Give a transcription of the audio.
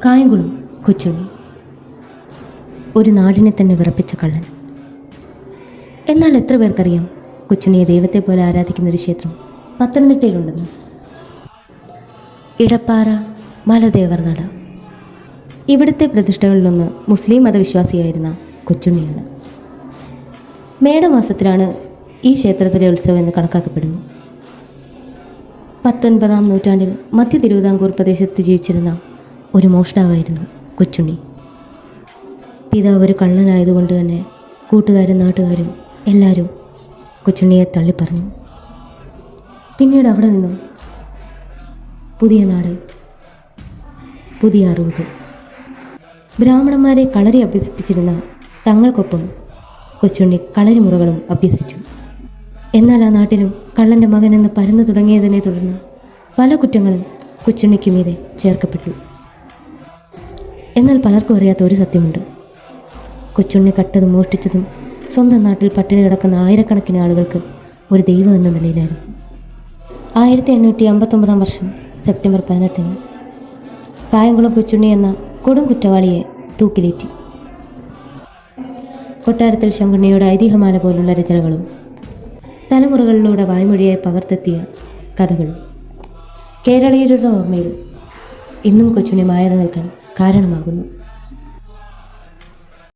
കായംകുളം കൊച്ചുണ്ണി ഒരു നാടിനെ തന്നെ വിറപ്പിച്ച കള്ളൻ. എന്നാൽ എത്ര പേർക്കറിയാം കൊച്ചുണ്ണിയെ ദൈവത്തെ പോലെ ആരാധിക്കുന്നൊരു ക്ഷേത്രം പത്തനംതിട്ടയിലുണ്ടെന്ന്? ഇടപ്പാറ മലദേവർ നട. ഇവിടുത്തെ പ്രതിഷ്ഠകളിലൊന്ന് മുസ്ലിം മതവിശ്വാസിയായിരുന്ന കൊച്ചുണ്ണിയാണ്. മേടമാസത്തിലാണ് ഈ ക്ഷേത്രത്തിലെ ഉത്സവം എന്ന് കണക്കാക്കപ്പെടുന്നു. 19-ാം നൂറ്റാണ്ടിൽ മധ്യ തിരുവിതാംകൂർ പ്രദേശത്ത് ജീവിച്ചിരുന്ന ഒരു മോഷ്ടാവായിരുന്നു കൊച്ചുണ്ണി. പിതാവ് ഒരു കള്ളനായതുകൊണ്ട് തന്നെ കൂട്ടുകാരും നാട്ടുകാരും എല്ലാവരും കൊച്ചുണ്ണിയെ തള്ളിപ്പറഞ്ഞു. പിന്നീട് അവിടെ നിന്നും പുതിയ നാട്, പുതിയ അറിവുകൾ. ബ്രാഹ്മണന്മാരെ കളരി അഭ്യസിപ്പിച്ചിരുന്ന തങ്ങൾക്കൊപ്പം കൊച്ചുണ്ണി കളരിമുറകളും അഭ്യസിച്ചു. എന്നാൽ ആ നാട്ടിലും കള്ളൻ്റെ മകനെന്ന് പരന്നു തുടങ്ങിയതിനെ തുടർന്ന് പല കുറ്റങ്ങളും കൊച്ചുണ്ണിക്ക് മീതെ ചേർക്കപ്പെട്ടു. എന്നാൽ പലർക്കും അറിയാത്ത ഒരു സത്യമുണ്ട്. കൊച്ചുണ്ണി കട്ടതും മോഷ്ടിച്ചതും സ്വന്തം നാട്ടിൽ പട്ടിണി കിടക്കുന്ന ആയിരക്കണക്കിന് ആളുകൾക്ക് ഒരു ദൈവം എന്ന നിലയിലായിരുന്നു. 1859 വർഷം സെപ്റ്റംബർ 18 കായംകുളം കൊച്ചുണ്ണി എന്ന കൊടും കുറ്റവാളിയെ തൂക്കിലേറ്റി. കൊട്ടാരത്തിൽ ശങ്കുണ്ണിയുടെ ഐതിഹ്യമാല പോലുള്ള രചനകളും തലമുറകളിലൂടെ വായ്മൊഴിയായി പകർത്തെത്തിയ കഥകളും കേരളീയരുടെ ഓർമ്മയിൽ ഇന്നും കൊച്ചുണ്ണി മായാതെ നിൽക്കാൻ കാരണമാകുന്നു.